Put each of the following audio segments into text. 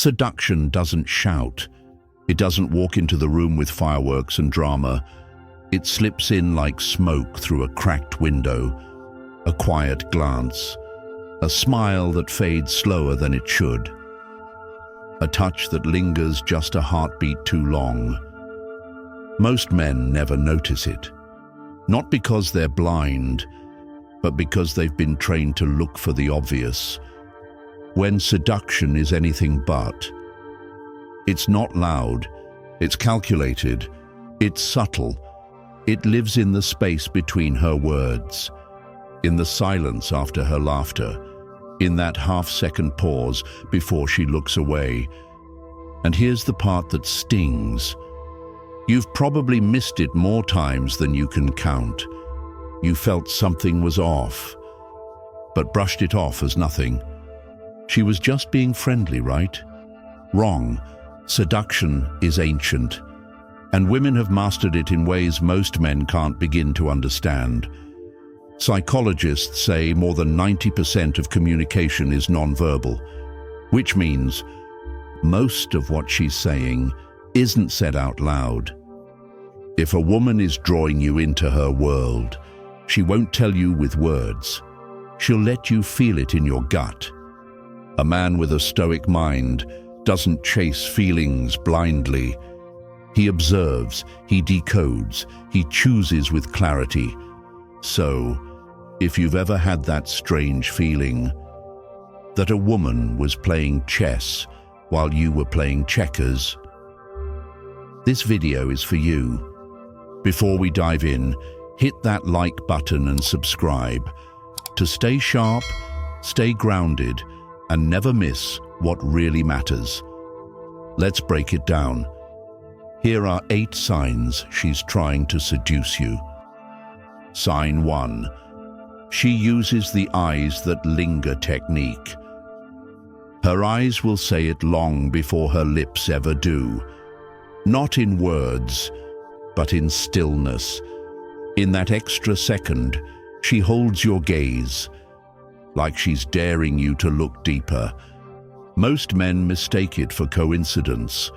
Seduction doesn't shout. It doesn't walk into the room with fireworks and drama. It slips in like smoke through a cracked window, a quiet glance, a smile that fades slower than it should, a touch that lingers just a heartbeat too long. Most men never notice it, not because they're blind, but because they've been trained to look for the obvious. When seduction is anything but. It's not loud, it's calculated, it's subtle. It lives in the space between her words, in the silence after her laughter, in that half-second pause before she looks away. And here's the part that stings. You've probably missed it more times than you can count. You felt something was off, but brushed it off as nothing. She was just being friendly, right? Wrong. Seduction is ancient, and women have mastered it in ways most men can't begin to understand. Psychologists say more than 90% of communication is nonverbal, which means most of what she's saying isn't said out loud. If a woman is drawing you into her world, she won't tell you with words. She'll let you feel it in your gut. A man with a stoic mind doesn't chase feelings blindly. He observes, he decodes, he chooses with clarity. So, if you've ever had that strange feeling that a woman was playing chess while you were playing checkers, this video is for you. Before we dive in, hit that like button and subscribe to stay sharp, stay grounded, and never miss what really matters. Let's break it down. Here are 8 signs she's trying to seduce you. Sign 1. She uses the eyes that linger technique. Her eyes will say it long before her lips ever do. Not in words, but in stillness. In that extra second, she holds your gaze, like she's daring you to look deeper. Most men mistake it for coincidence.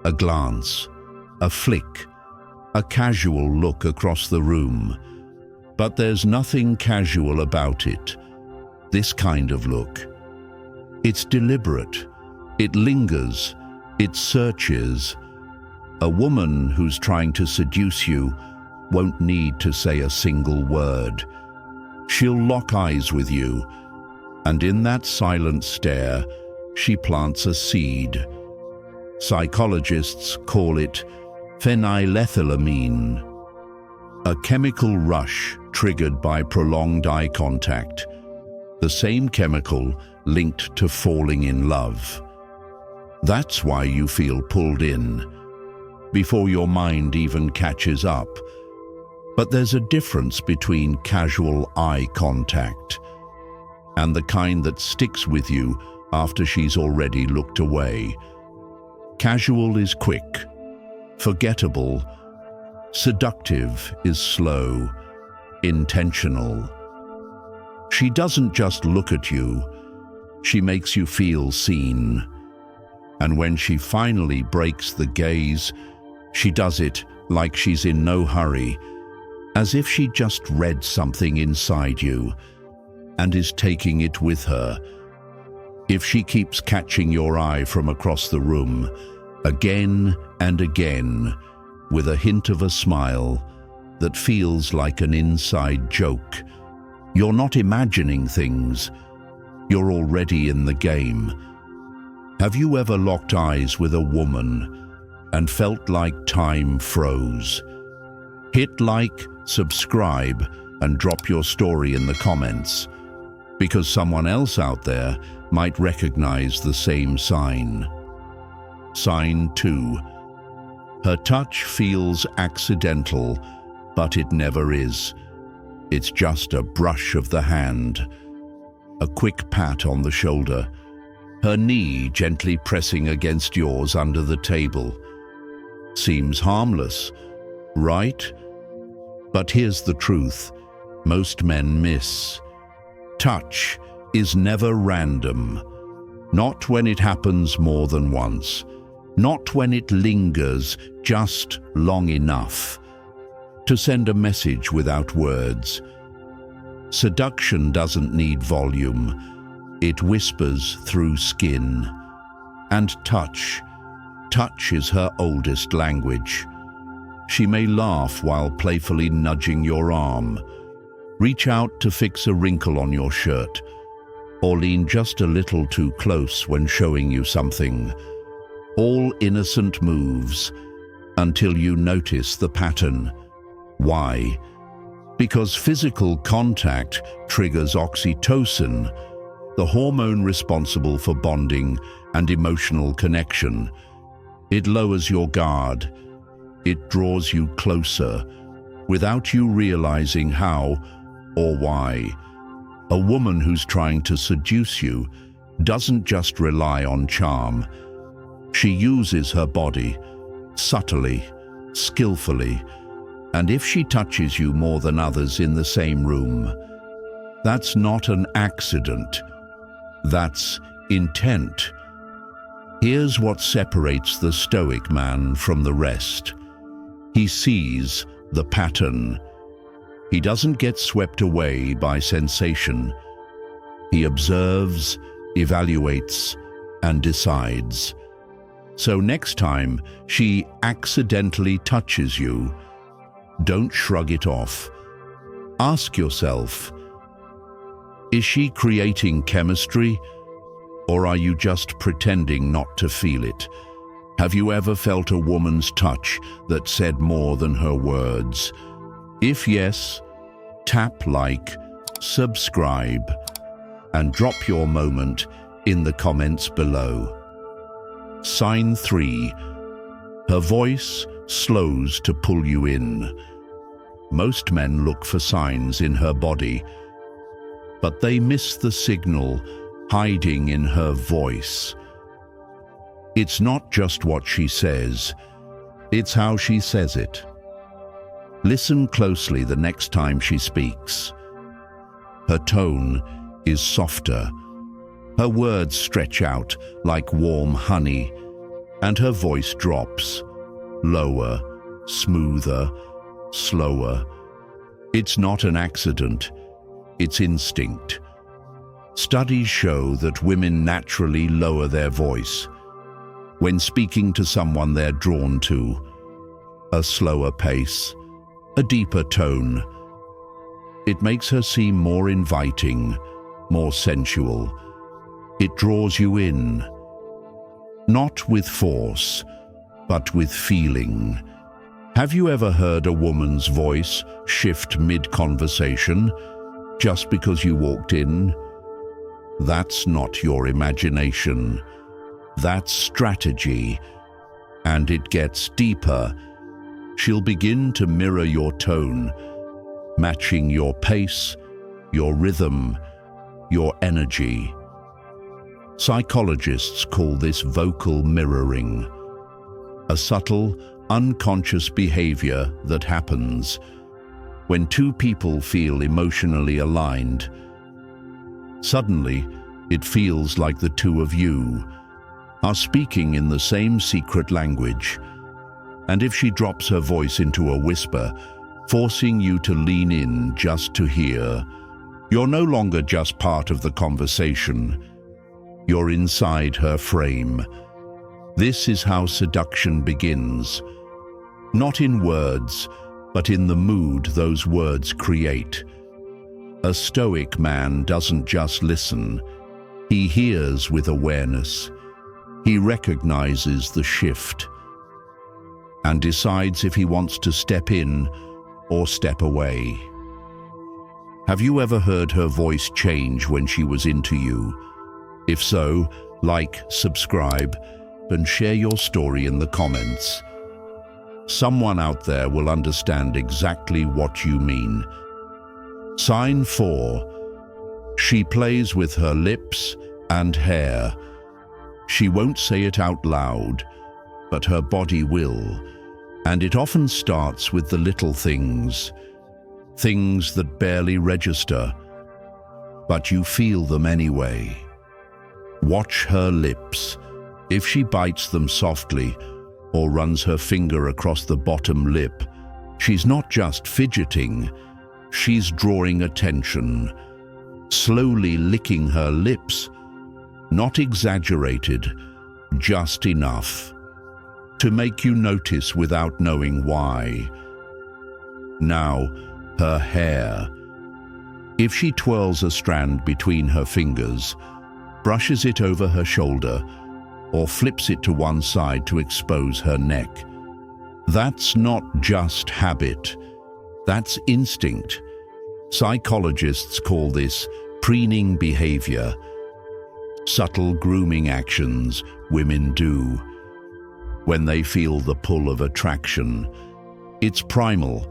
A glance, a flick, a casual look across the room. But there's nothing casual about it. This kind of look. It's deliberate. It lingers. It searches. A woman who's trying to seduce you won't need to say a single word. She'll lock eyes with you, and in that silent stare, she plants a seed. Psychologists call it phenylethylamine, a chemical rush triggered by prolonged eye contact, the same chemical linked to falling in love. That's why you feel pulled in, before your mind even catches up. But there's a difference between casual eye contact and the kind that sticks with you after she's already looked away. Casual is quick, forgettable. Seductive is slow, intentional. She doesn't just look at you, she makes you feel seen. And when she finally breaks the gaze, she does it like she's in no hurry, as if she just read something inside you and is taking it with her. If she keeps catching your eye from across the room, again and again, with a hint of a smile that feels like an inside joke, you're not imagining things, you're already in the game. Have you ever locked eyes with a woman and felt like time froze? Hit like, subscribe, and drop your story in the comments, because someone else out there might recognize the same sign. Sign 2. Her touch feels accidental, but it never is. It's just a brush of the hand, a quick pat on the shoulder, her knee gently pressing against yours under the table. Seems harmless, right? But here's the truth most men miss. Touch is never random. Not when it happens more than once. Not when it lingers just long enough to send a message without words. Seduction doesn't need volume. It whispers through skin. And touch. Touch is her oldest language. She may laugh while playfully nudging your arm, reach out to fix a wrinkle on your shirt, or lean just a little too close when showing you something. All innocent moves until you notice the pattern. Why? Because physical contact triggers oxytocin, the hormone responsible for bonding and emotional connection. It lowers your guard. It draws you closer without you realizing how or why. A woman who's trying to seduce you doesn't just rely on charm. She uses her body subtly, skillfully, and if she touches you more than others in the same room, that's not an accident. That's intent. Here's what separates the Stoic man from the rest. He sees the pattern. He doesn't get swept away by sensation. He observes, evaluates, and decides. So next time she accidentally touches you, don't shrug it off. Ask yourself, is she creating chemistry, or are you just pretending not to feel it? Have you ever felt a woman's touch that said more than her words? If yes, tap like, subscribe, and drop your moment in the comments below. Sign 3. Her voice slows to pull you in. Most men look for signs in her body, but they miss the signal hiding in her voice. It's not just what she says, it's how she says it. Listen closely the next time she speaks. Her tone is softer. Her words stretch out like warm honey, and her voice drops, lower, smoother, slower. It's not an accident, it's instinct. Studies show that women naturally lower their voice when speaking to someone they're drawn to. A slower pace, a deeper tone. It makes her seem more inviting, more sensual. It draws you in, not with force, but with feeling. Have you ever heard a woman's voice shift mid-conversation just because you walked in? That's not your imagination. That's strategy. And it gets deeper. She'll begin to mirror your tone, matching your pace, your rhythm, your energy. Psychologists call this vocal mirroring, a subtle, unconscious behavior that happens when two people feel emotionally aligned. Suddenly, it feels like the two of you are speaking in the same secret language. And if she drops her voice into a whisper, forcing you to lean in just to hear, you're no longer just part of the conversation. You're inside her frame. This is how seduction begins. Not in words, but in the mood those words create. A Stoic man doesn't just listen. He hears with awareness. He recognizes the shift and decides if he wants to step in or step away. Have you ever heard her voice change when she was into you? If so, like, subscribe, and share your story in the comments. Someone out there will understand exactly what you mean. Sign 4. She plays with her lips and hair. She won't say it out loud, but her body will. And it often starts with the little things, things that barely register, but you feel them anyway. Watch her lips. If she bites them softly or runs her finger across the bottom lip, she's not just fidgeting, she's drawing attention, slowly licking her lips, not exaggerated, just enough to make you notice without knowing why. Now, her hair. If she twirls a strand between her fingers, brushes it over her shoulder, or flips it to one side to expose her neck, that's not just habit, that's instinct. Psychologists call this preening behavior. Subtle grooming actions women do when they feel the pull of attraction. It's primal.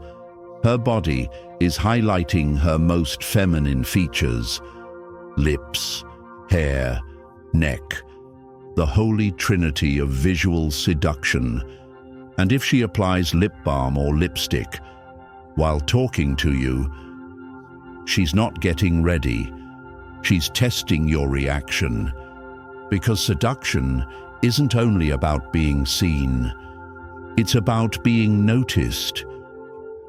Her body is highlighting her most feminine features: lips, hair, neck, the holy trinity of visual seduction. And if she applies lip balm or lipstick while talking to you, she's not getting ready. She's testing your reaction. Because seduction isn't only about being seen. It's about being noticed.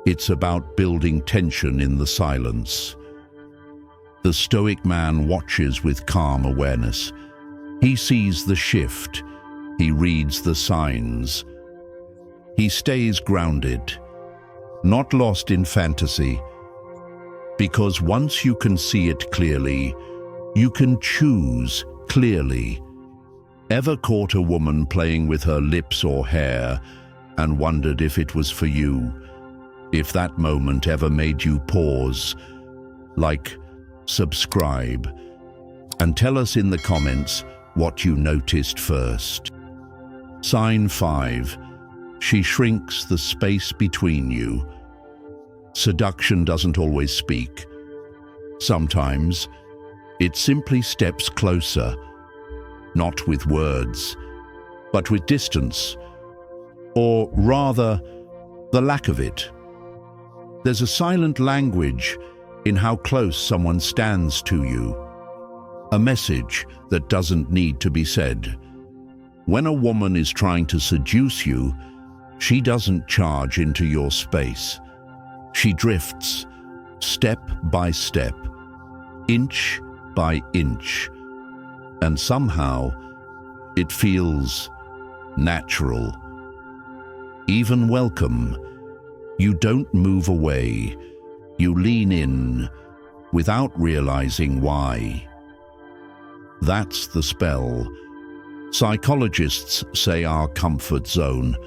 It's about building tension in the silence. The Stoic man watches with calm awareness. He sees the shift. He reads the signs. He stays grounded, not lost in fantasy. Because once you can see it clearly, you can choose clearly. Ever caught a woman playing with her lips or hair and wondered if it was for you? If that moment ever made you pause, like, subscribe, and tell us in the comments what you noticed first. Sign 5. She shrinks the space between you. Seduction doesn't always speak. Sometimes it simply steps closer, not with words, but with distance, or rather, the lack of it. There's a silent language in how close someone stands to you, a message that doesn't need to be said. When a woman is trying to seduce you, she doesn't charge into your space. She drifts, step by step, inch by inch, and somehow it feels natural, even welcome. You don't move away, you lean in without realizing why. That's the spell. Psychologists say our comfort zone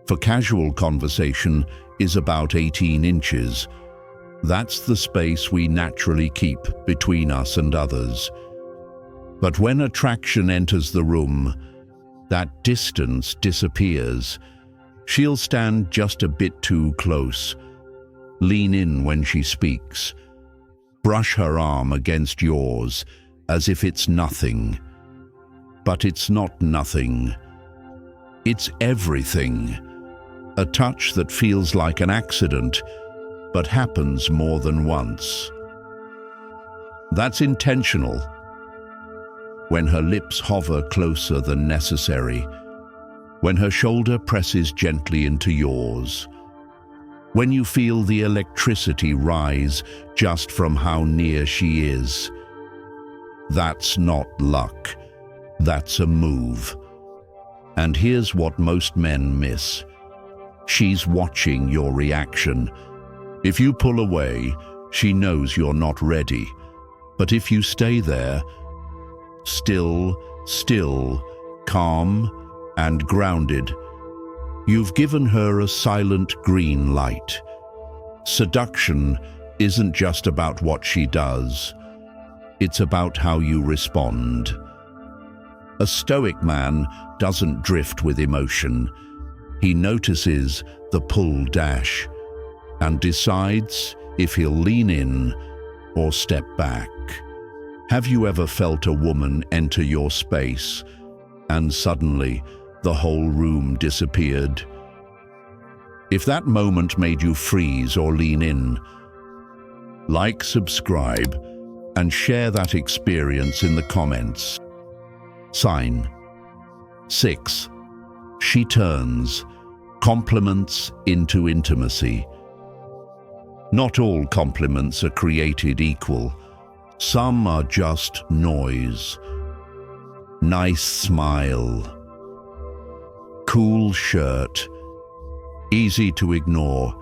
for casual conversation is about 18 inches. That's the space we naturally keep between us and others. But when attraction enters the room, that distance disappears. She'll stand just a bit too close, lean in when she speaks, brush her arm against yours as if it's nothing. But it's not nothing. It's everything. A touch that feels like an accident, but happens more than once. That's intentional. When her lips hover closer than necessary, when her shoulder presses gently into yours, when you feel the electricity rise just from how near she is. That's not luck. That's a move. And here's what most men miss. She's watching your reaction. If you pull away, she knows you're not ready. But if you stay there, still, calm, and grounded, you've given her a silent green light. Seduction isn't just about what she does. It's about how you respond. A Stoic man doesn't drift with emotion. He notices the pull dash and decides if he'll lean in or step back. Have you ever felt a woman enter your space and suddenly the whole room disappeared? If that moment made you freeze or lean in, like, subscribe, and share that experience in the comments. Sign 6. She turns compliments into intimacy. Not all compliments are created equal. Some are just noise. Nice smile. Cool shirt. Easy to ignore.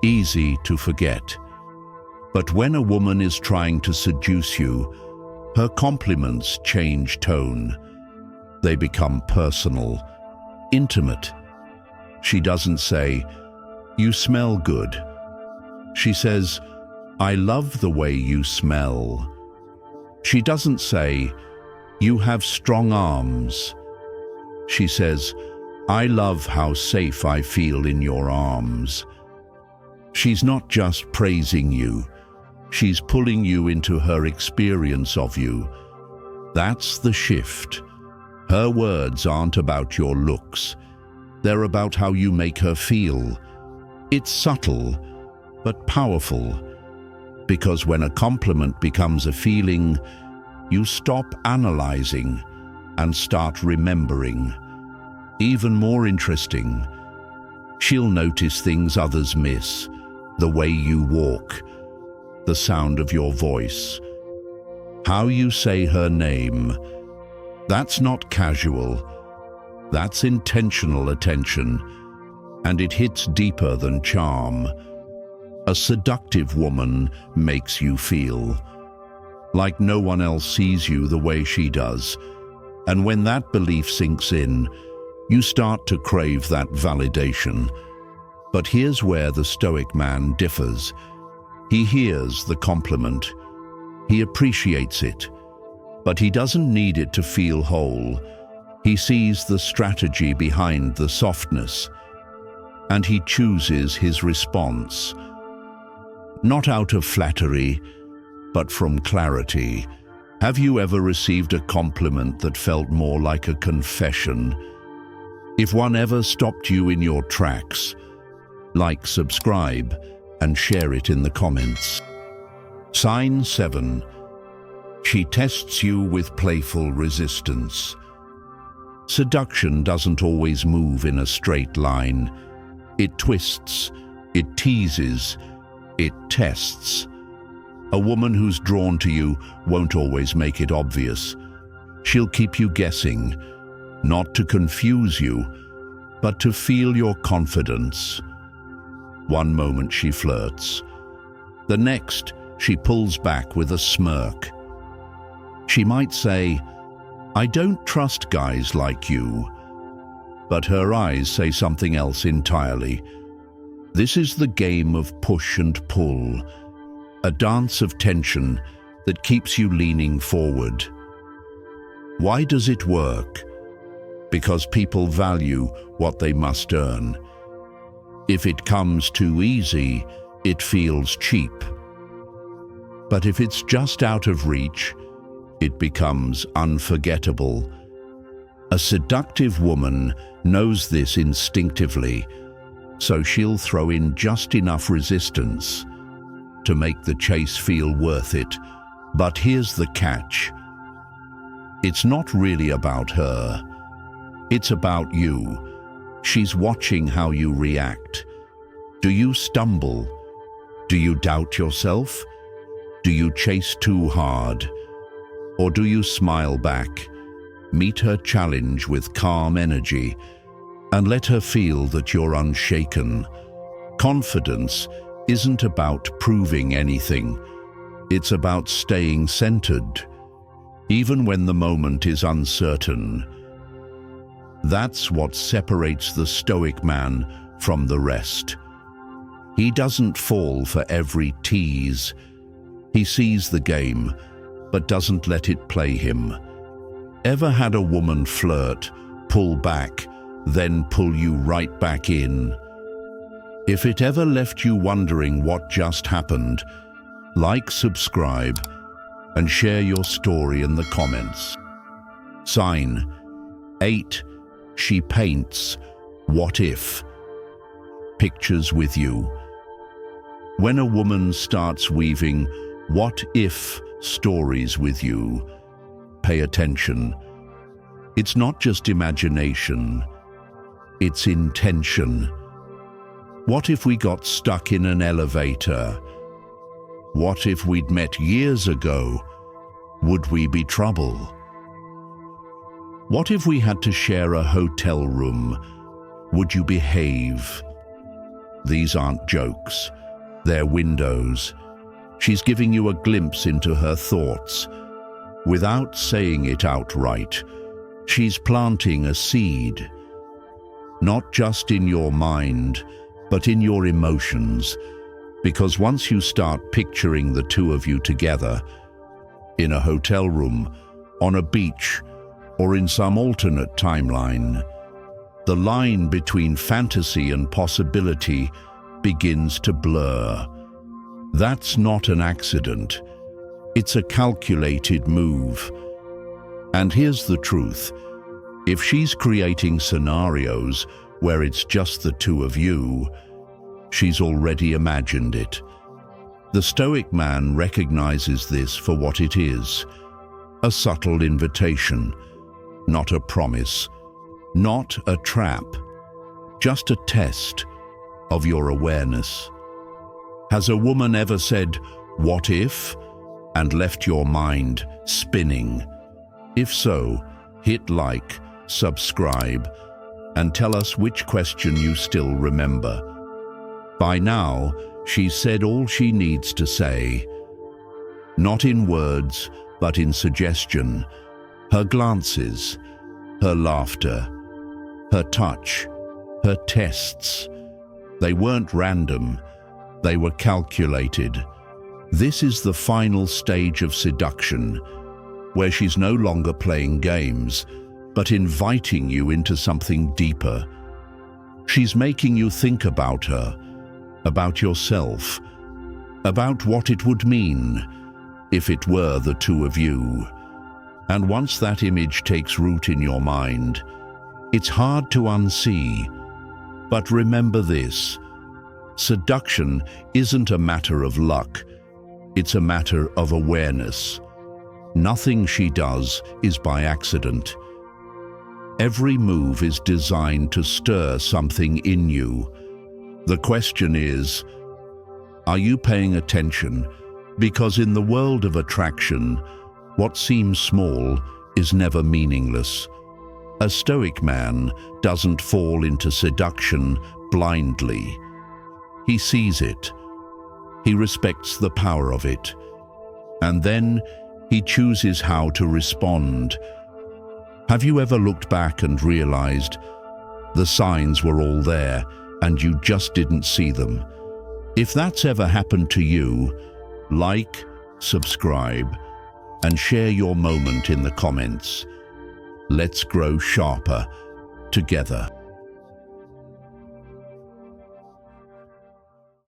Easy to forget. But when a woman is trying to seduce you, her compliments change tone. They become personal, intimate. She doesn't say, "You smell good." She says, "I love the way you smell." She doesn't say, "You have strong arms." She says, "I love how safe I feel in your arms." She's not just praising you. She's pulling you into her experience of you. That's the shift. Her words aren't about your looks. They're about how you make her feel. It's subtle, but powerful. Because when a compliment becomes a feeling, you stop analyzing and start remembering. Even more interesting, she'll notice things others miss. The way you walk, the sound of your voice, how you say her name. That's not casual. That's intentional attention, and it hits deeper than charm. A seductive woman makes you feel like no one else sees you the way she does. And when that belief sinks in, you start to crave that validation. But here's where the Stoic man differs. He hears the compliment. He appreciates it. But he doesn't need it to feel whole. He sees the strategy behind the softness. And he chooses his response. Not out of flattery, but from clarity. Have you ever received a compliment that felt more like a confession? If one ever stopped you in your tracks, like, subscribe, and share it in the comments. Sign 7. She tests you with playful resistance. Seduction doesn't always move in a straight line. It twists, it teases, it tests. A woman who's drawn to you won't always make it obvious. She'll keep you guessing, not to confuse you, but to feel your confidence. One moment she flirts. The next, she pulls back with a smirk. She might say, "I don't trust guys like you." But her eyes say something else entirely. This is the game of push and pull, a dance of tension that keeps you leaning forward. Why does it work? Because people value what they must earn. If it comes too easy, it feels cheap. But if it's just out of reach, it becomes unforgettable. A seductive woman knows this instinctively, so she'll throw in just enough resistance to make the chase feel worth it. But here's the catch. It's not really about her. It's about you. She's watching how you react. Do you stumble? Do you doubt yourself? Do you chase too hard? Or do you smile back, meet her challenge with calm energy, and let her feel that you're unshaken? Confidence isn't about proving anything. It's about staying centered, even when the moment is uncertain. That's what separates the Stoic man from the rest. He doesn't fall for every tease. He sees the game, but doesn't let it play him. Ever had a woman flirt, pull back, then pull you right back in? If it ever left you wondering what just happened, like, subscribe, and share your story in the comments. Sign 8. She paints what if pictures with you. When a woman starts weaving what if stories with you, pay attention. It's not just imagination, it's intention. What if we got stuck in an elevator? What if we'd met years ago? Would we be trouble? What if we had to share a hotel room? Would you behave? These aren't jokes. They're windows. She's giving you a glimpse into her thoughts. Without saying it outright, she's planting a seed. Not just in your mind, but in your emotions. Because once you start picturing the two of you together, in a hotel room, on a beach, or in some alternate timeline, the line between fantasy and possibility begins to blur. That's not an accident. It's a calculated move. And here's the truth. If she's creating scenarios where it's just the two of you, she's already imagined it. The Stoic man recognizes this for what it is, a subtle invitation, not a promise, not a trap, just a test of your awareness. Has a woman ever said, "What if?" and left your mind spinning? If so, hit like, subscribe, and tell us which question you still remember. By now, she's said all she needs to say. Not in words, but in suggestion. Her glances, her laughter, her touch, her tests. They weren't random, they were calculated. This is the final stage of seduction, where she's no longer playing games, but inviting you into something deeper. She's making you think about her, about yourself, about what it would mean if it were the two of you. And once that image takes root in your mind, it's hard to unsee. But remember this, seduction isn't a matter of luck, it's a matter of awareness. Nothing she does is by accident. Every move is designed to stir something in you. The question is, are you paying attention? Because in the world of attraction, what seems small is never meaningless. A Stoic man doesn't fall into seduction blindly. He sees it. He respects the power of it. And then he chooses how to respond. Have you ever looked back and realized the signs were all there and you just didn't see them? If that's ever happened to you, like, subscribe, and share your moment in the comments. Let's grow sharper together.